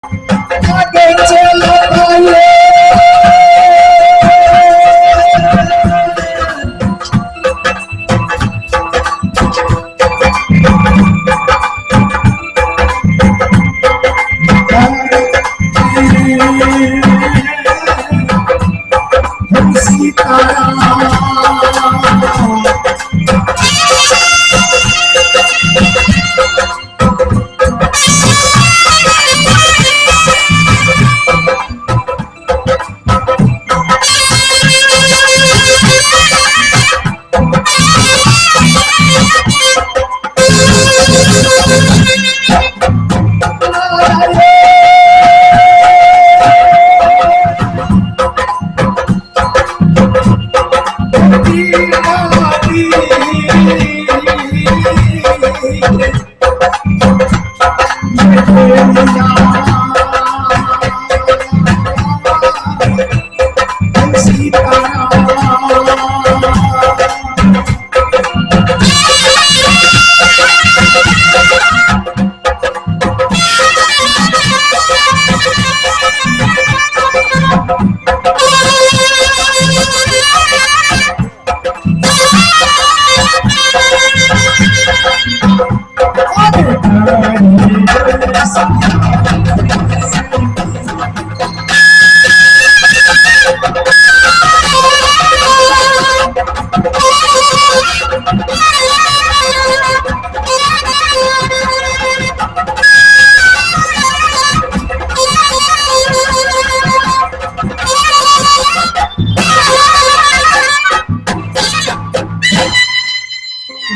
आगे चलो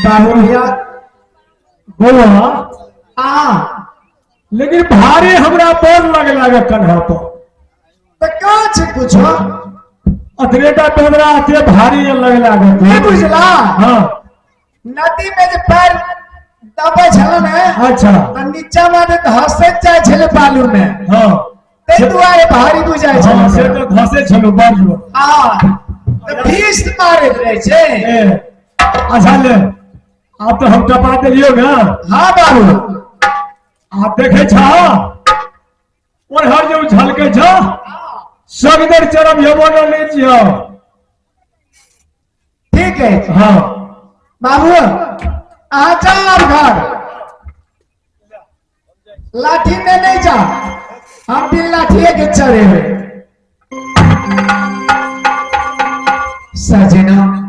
भाई भैया बोलो लेकिन भारी हमरा बोल लगे लागे कन्हा पर तो कहाँ छे कुछ अतरेटा पेंद्रा अते भारी लगे लागे नहीं बुझला हाँ नदी में जो पैर दबे छल ने अच्छा तो नीचा में धसे जाए छले बालू में हाँ ते दुआरे भारी बुझाय छे हाँ, से तो धसे छलो बाजलो तो भीष मारे रहे छे अच्छा ले आप तो हम टपा दिलियो ना हाँ बाबू आप देखे छा और हर जो झलके छा सगदर चरम यमन ले जियो ठीक है हाँ बाबू आ जाओ आप घर लाठी में नहीं जा हम भी लाठी के चढ़े हुए सजना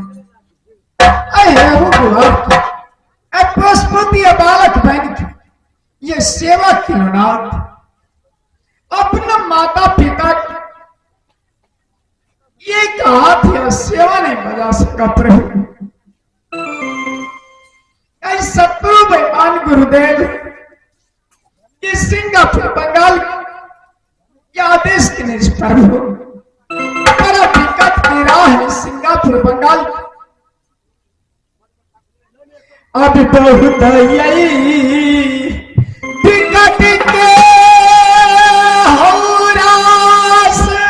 पशुपति बालक बन के ये सेवा खिलौना अपना माता पिता एक हाथ या सेवा नहीं बजा सका प्रभु शत्रु बेमान गुरुदेव ये सिंगापुर बंगाल के आदेश के निज प्रभु बड़ा दिक्कत की राह है सिंगापुर बंगाल अब बहुत यही दिक्कत के हो रास्ता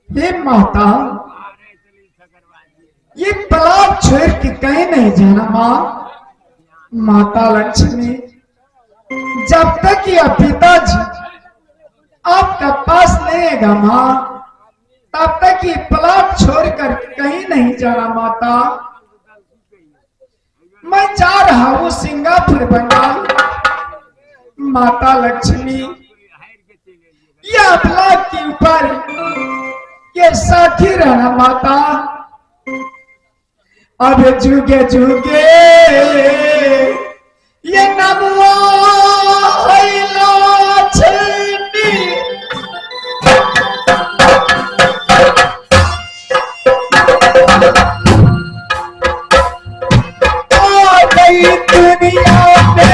हे माता, ये तालाब छोड़ के कहीं नहीं जाना माँ। माता लक्ष्मी, जब तक यह पिताजी आपका पास नहीं आएगा माँ, तब तक ये तालाब छोड़कर कहीं नहीं जाना माता। मैं जा रहा हूँ सिंगापुर बंगाल। माता लक्ष्मी, यह तालाब के ऊपर ये साथी रहना माता। अब जुगे जुगे ये नमो दुनिया में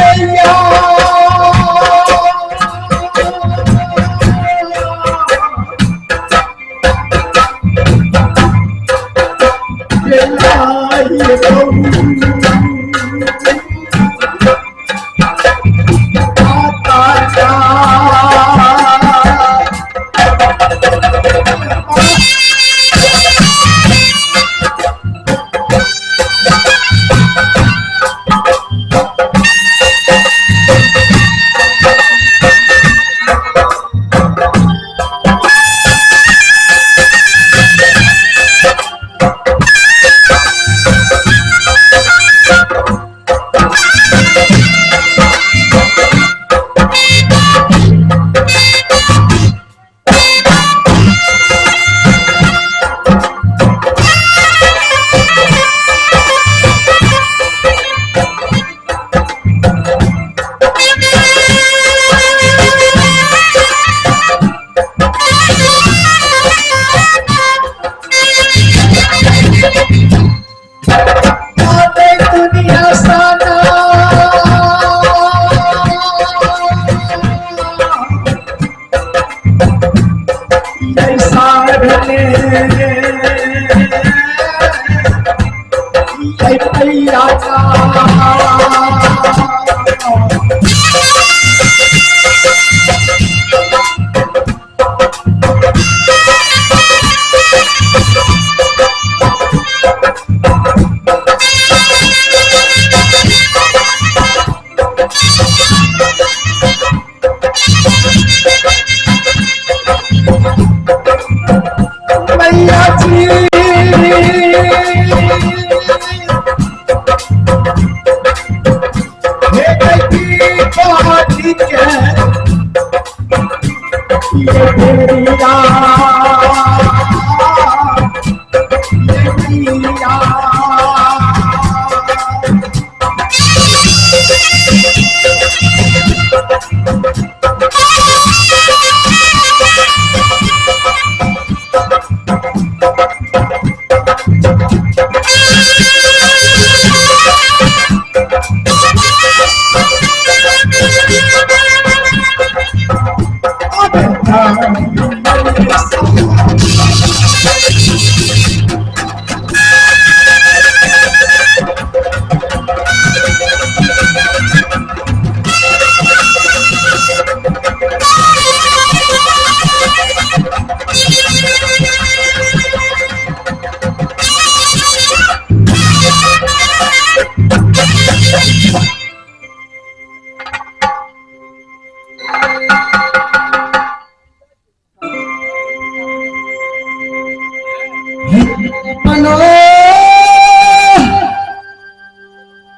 बनो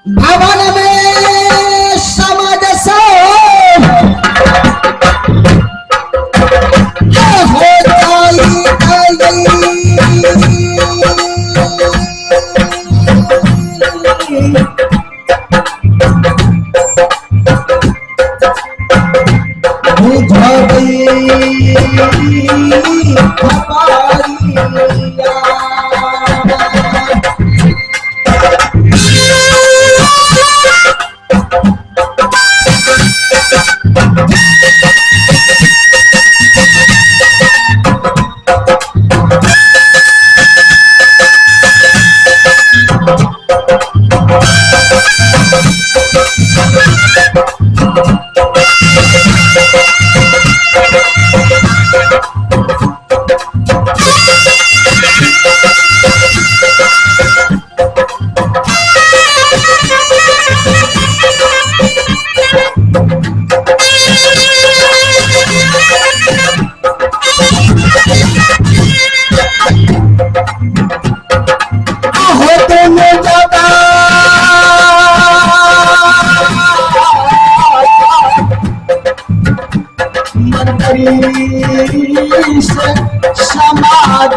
भवन में समाज सो हो समाज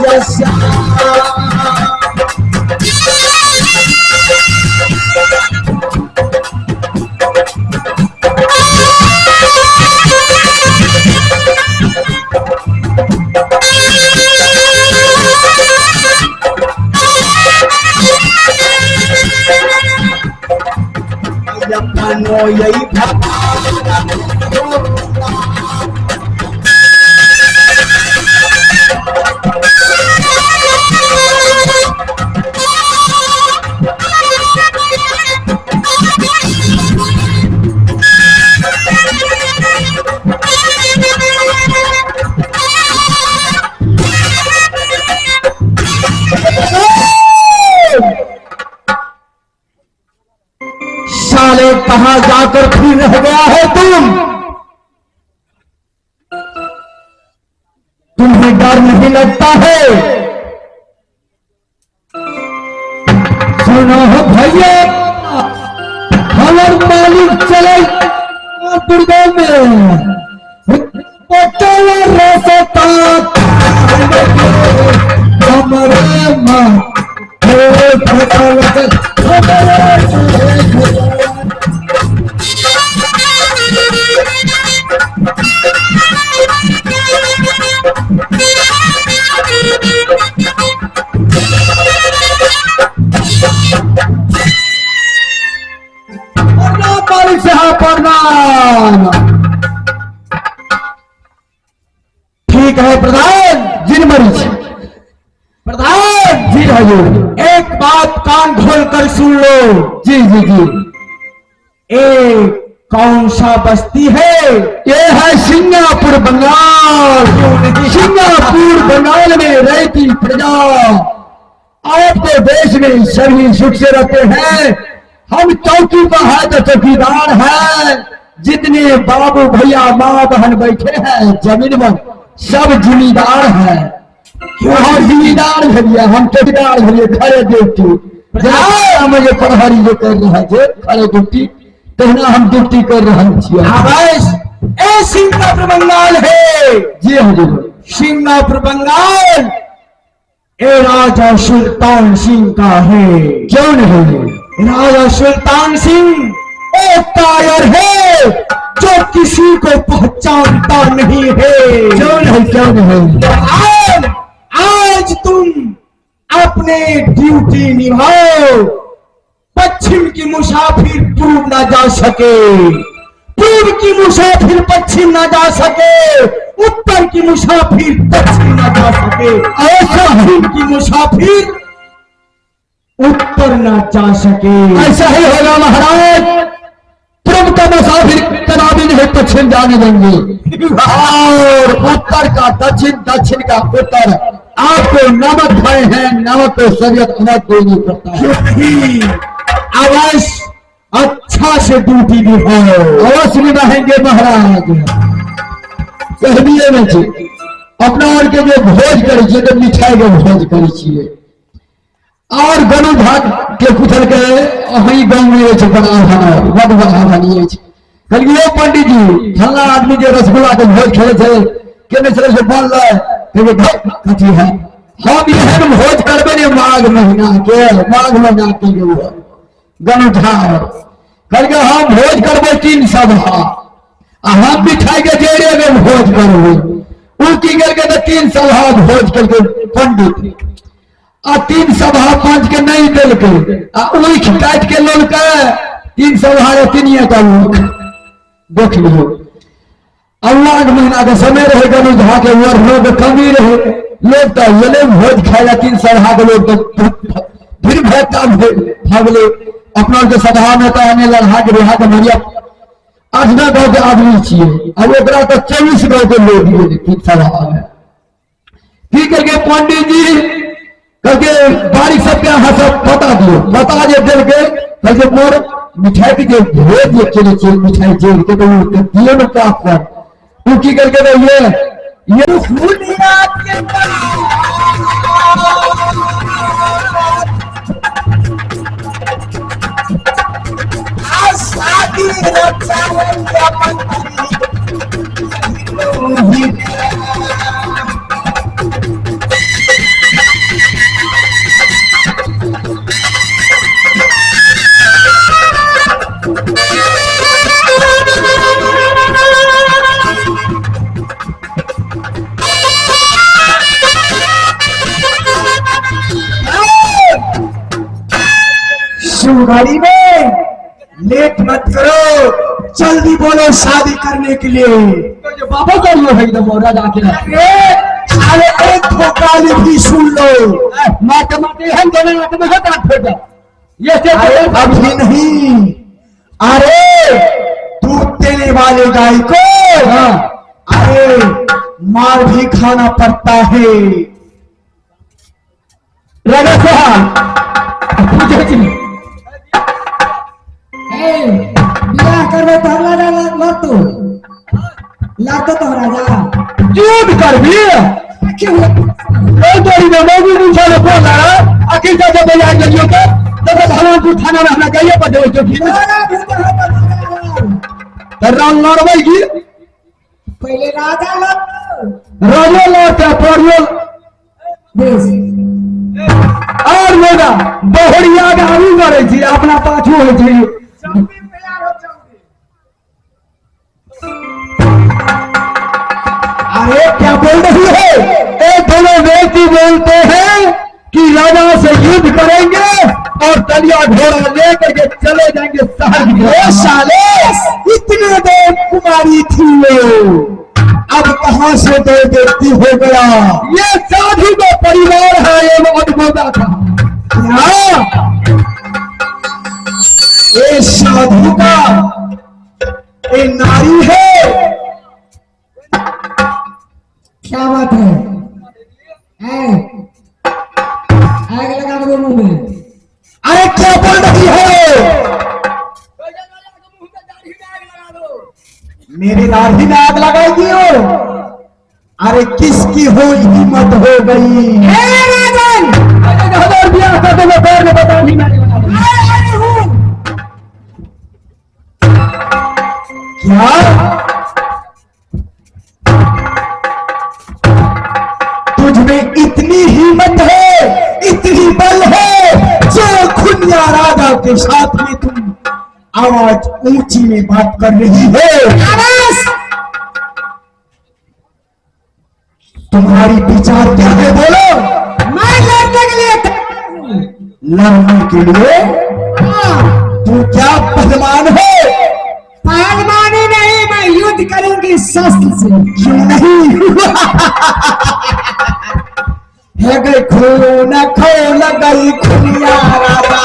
यही साले कहां जाकर फिर रह गया है तुम्हें डर नहीं लगता है? सुनो भैया, हमारे मालिक चले दुर्गा में हमारे माँ ठीक है प्रधान जिन मरीज प्रधान जी हजूर, एक बात कान खोल कर सुन लो। जी जी जी। एक कौन सा बस्ती है? ये है सिंगापुर बंगाल। सिंगापुर बंगाल में रहती प्रजा आपके देश में सभी सुख से रहते हैं। हम चौकी पर है तो चौकीदार है। जितने बाबू भैया माँ बहन बैठे हैं जमीन पर सब जिम्मेदार है। हम जिम्मेदार भैया, हम चौकीदार भैया, खड़े ड्यूटी मुझे प्रहरी जो कर रहा है खड़े ड्यूटी कहना हम ड्यूटी कर रहे हैं। सिंगापुर बंगाल है। जी हजूर, सिंगापुर बंगाल ए राजा सुल्तान सिंह का है। क्यों नहीं? राजा सुल्तान सिंह एक कायर है जो किसी को पहचानता नहीं है। क्यों नहीं? क्यों नहीं? आज तुम अपने ड्यूटी निभाओ। पश्चिम की मुसाफिर पूर्व न जा सके, पूर्व की मुसाफिर पश्चिम न जा सके, उत्तर की मुसाफिर दक्षिण न जा सके, ऐसा दक्षिण की मुसाफिर उत्तर न जा सके। ऐसा ही होगा महाराज। पूर्व का मुसाफिर कदापि नहीं पश्चिम जाने देंगे और उत्तर का दक्षिण, दक्षिण का उत्तर। आपको नमक खाए हैं, नमक को शरीयत अलग देनी पड़ता है। अवश्य अच्छा से ड्यूटी निभाओ। अवश्य निभाएंगे महाराज। कह दिए अपना और के जो भोज करी तो मिठाई के भोज करी। और गनु भाग के पूछल के वही गांव में है बना बड़ बड़ा बनिए कहलिए पंडित जी फला आदमी जे रसगुल्ला के भोज खेले थे केने से बोल रहे कथी है हम एहन भोज करबे ने माघ महीना के गनु भाग कहलिए हम भोज करबे 3 सभा हम मिठाई के जेड़े में भोज करबे उ की करके तो 3 सभा भोज करके पंडित आ 3 सभा 5 के नहीं दिल के उख काट के लोल के 3 सभा 3 का देख लियो अल्लाह महीना के समय रहे गनु झा के और लोग कमी रहे लोग तो ये भोज खाएगा 3 सभा के लोग तो फिर भेटा भागले अपना के सभा में तो हमें लड़ा के रिहा के मरिया 8-9 गाँव के आदमी चाहिए अब एक तो 24 गाँव के लोग दिए 3 सभा में ठीक करके पंडित जी करके बारिश सबके यहाँ सब बता दियो बता जे दिल के करके मोर मिठाई के भोज ये चले चल मिठाई जेल के तो दियो न प्राप्त कर तू की करके तो ये दुनिया के शादी गाड़ी में लेट मत करो जल्दी बोलो शादी करने के लिए तो बाबा का ये है तो राजा के अरे एक ठोकाली भी सुन लो माते हम दोनों नाते में हाथ फेंका ये से अभी नहीं अरे दूध देने वाले गाय को अरे मार भी खाना पड़ता है राजा साहब बियाह करबे तो लागतो तो राजा झूठ कर भी तोरी में मोगी दूसरा ने बोल रहा आखिर जब बजा गलियों के तब भगवानपुर थाना में अपना गइए पर देवे जो ठीक तर रंग लड़बै की पहले राजा राजा लड़ता पड़ियो देश और लोगा बहुड़िया गाड़ी करे छी अपना पाछू होय छी अरे क्या बोल रही है एक दोनों व्यक्ति बोलते हैं कि राजा से युद्ध करेंगे और तलिया घोड़ा लेकर के चले जाएंगे शहर की साले इतने देर कुमारी थी वो अब कहां से दो व्यक्ति हो गया ये साधु का परिवार है एवं अद्भुता था ये साधु का ये नारी है क्या बात है आग लगा दो मुंह में अरे क्या बोल रही है मेरी दाढ़ी में आग लगाई दियो अरे किसकी हो हिम्मत हो गई क्या तुझ में इतनी हिम्मत है इतनी बल है जो खुनिया राजा के साथ में तुम आवाज ऊंची में बात कर रही हो तुम्हारी विचार क्या है बोलो मैं लड़ने के लिए लड़ने के लिए तू क्या पहलवान हो पहलवानी नहीं मैं युद्ध करूंगी शस्त्र से क्यों नहीं है गई खून खोल गई खुनिया राजा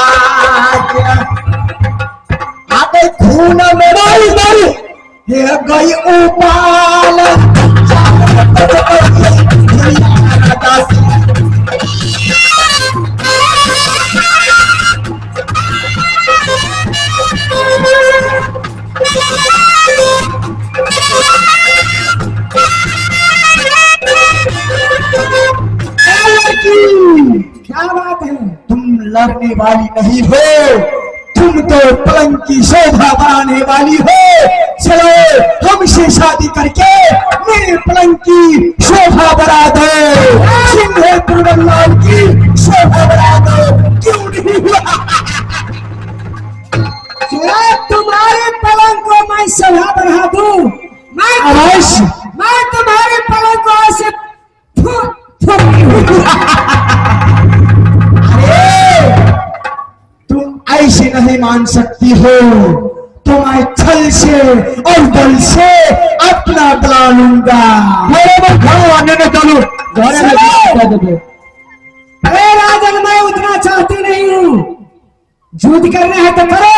आ गई खून में है गई उपाल क्या बात है तुम लड़ने वाली नहीं हो, तुम तो पलंग की शोभा बढ़ाने वाली हो। चलो हमसे शादी करके मेरे पलंग की शोभा बढ़ा दो, सिंह पुरबंगाल की शोभा बढ़ा दो। क्यों नहीं हुआ? क्या तुम्हारे पलंग को मैं शोभा बढ़ा दूं? अवश्य। मैं तुम्हारे पलंग को ऐसे अरे तुम ऐसे नहीं मान सकती हो, तो मैं छल से और बल से अपना बला लूंगा। चलो अरे राजन, मैं उतना चाहती नहीं हूँ। युद्ध करना है तो करो,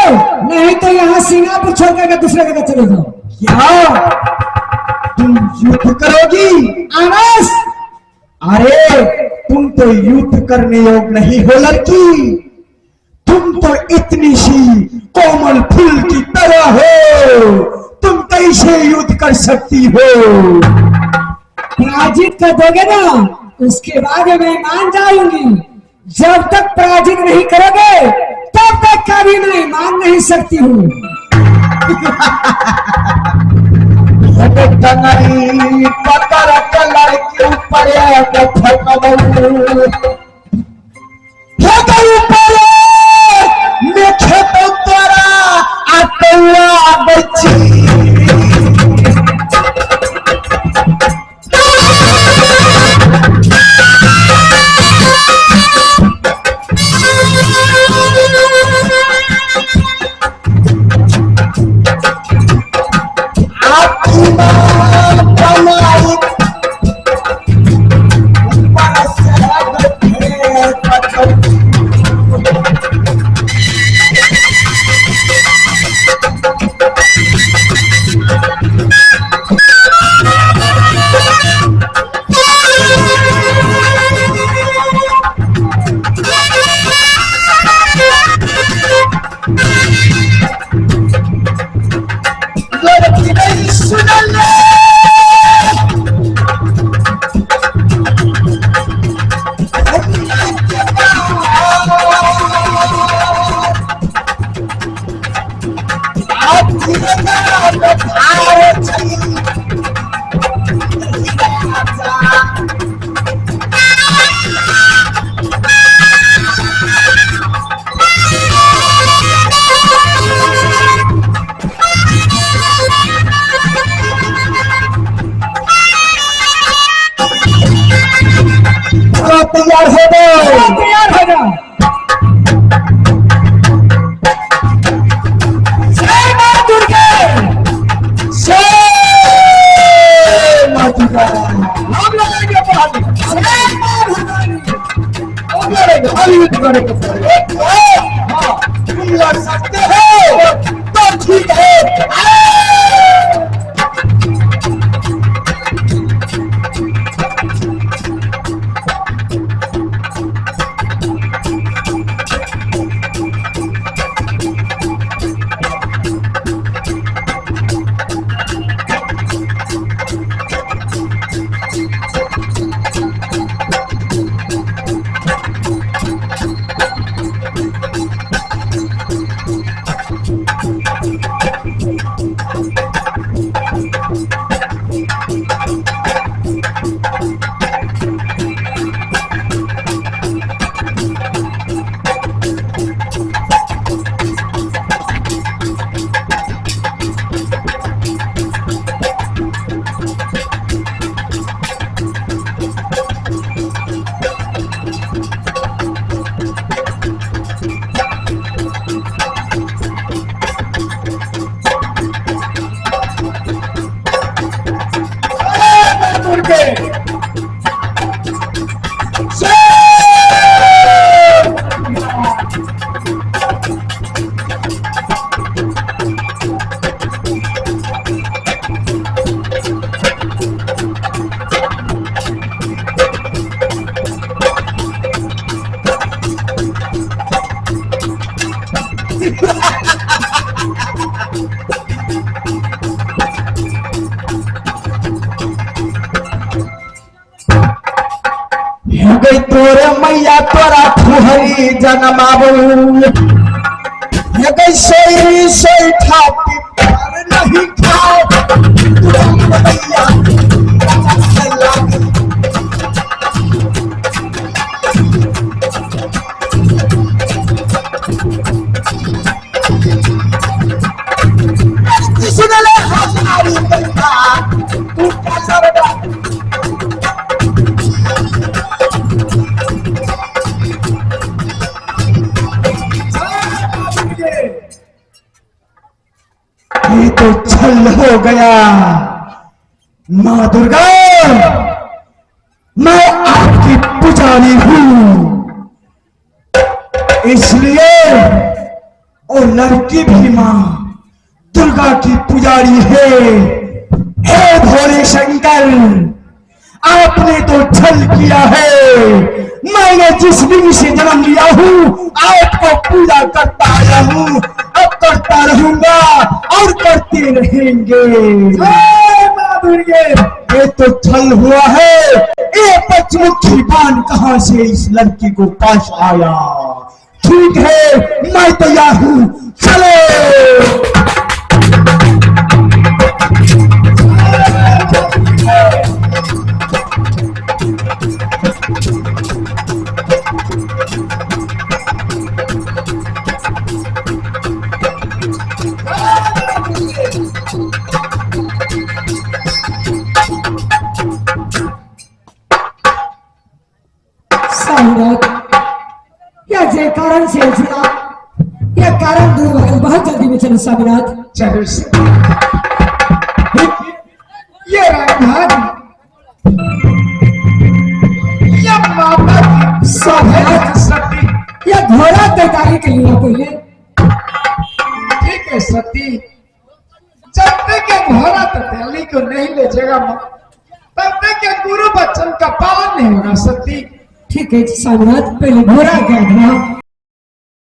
नहीं तो यहाँ सिंगापुर छोड़ करके दूसरे जगह चले जाओ। क्या तुम युद्ध करोगी? अवश्य। अरे तुम तो युद्ध करने योग्य नहीं हो लड़की, तुम तो इतनी सी कोमल फूल की तरह हो, तुम कैसे युद्ध कर सकती हो? पराजित कर दोगे ना, उसके बाद मैं मान जाऊंगी। जब तक पराजित नहीं करोगे तब तक कभी मैं मान नहीं सकती हूँ। टंगड़ी पकड़ के लड़की ऊपर मैं खेत तोरा आटुआ बची। तैयार हो गए, तैयार हो जाओ। जय मां दुर्गे। हम लड़ेंगे पहाड़ी, जय मां भवानी। हम लड़ेंगे, हम युद्ध करेंगे। हाँ, तुम लड़ सकते हो तो ठीक है। हो गई तोरे मैया तोरा हरी जनमाबू सोई सोई ठाती पर नहीं खाओ भैया सुन ले हमारी बेटा तू कैसा बेटा ये तो छल हो गया। माँ दुर्गा मैं आपकी पुजारी हूं, इसलिए और लड़की भी माँ दुर्गा की पुजारी है। हे भोले शंकर आपने तो छल किया है। मैंने जिस दिन से जन्म लिया हूँ आपको पूजा करता आया हूँ, अब करता रहूंगा और करते रहेंगे। ये तो छल हुआ है। ये पचमुखी बाण कहां से इस लड़की को पास आया? ठीक है मैं तैयार हूं, चलो। या जय कारण से या कारण दूर है, बहुत जल्दी में चलो स्वामीनाथ। चलो ये रंगधारी ये माता की स्वामीनाथ सती, या घोड़ा तैयारी के लिए पहले ठीक है सती। जब तक ये घोड़ा तैयारी को नहीं ले जाएगा तब तक ये गुरु बच्चन का पालन नहीं होगा सती। ठीक है स्वामीनाथ, पहले घोड़ा गया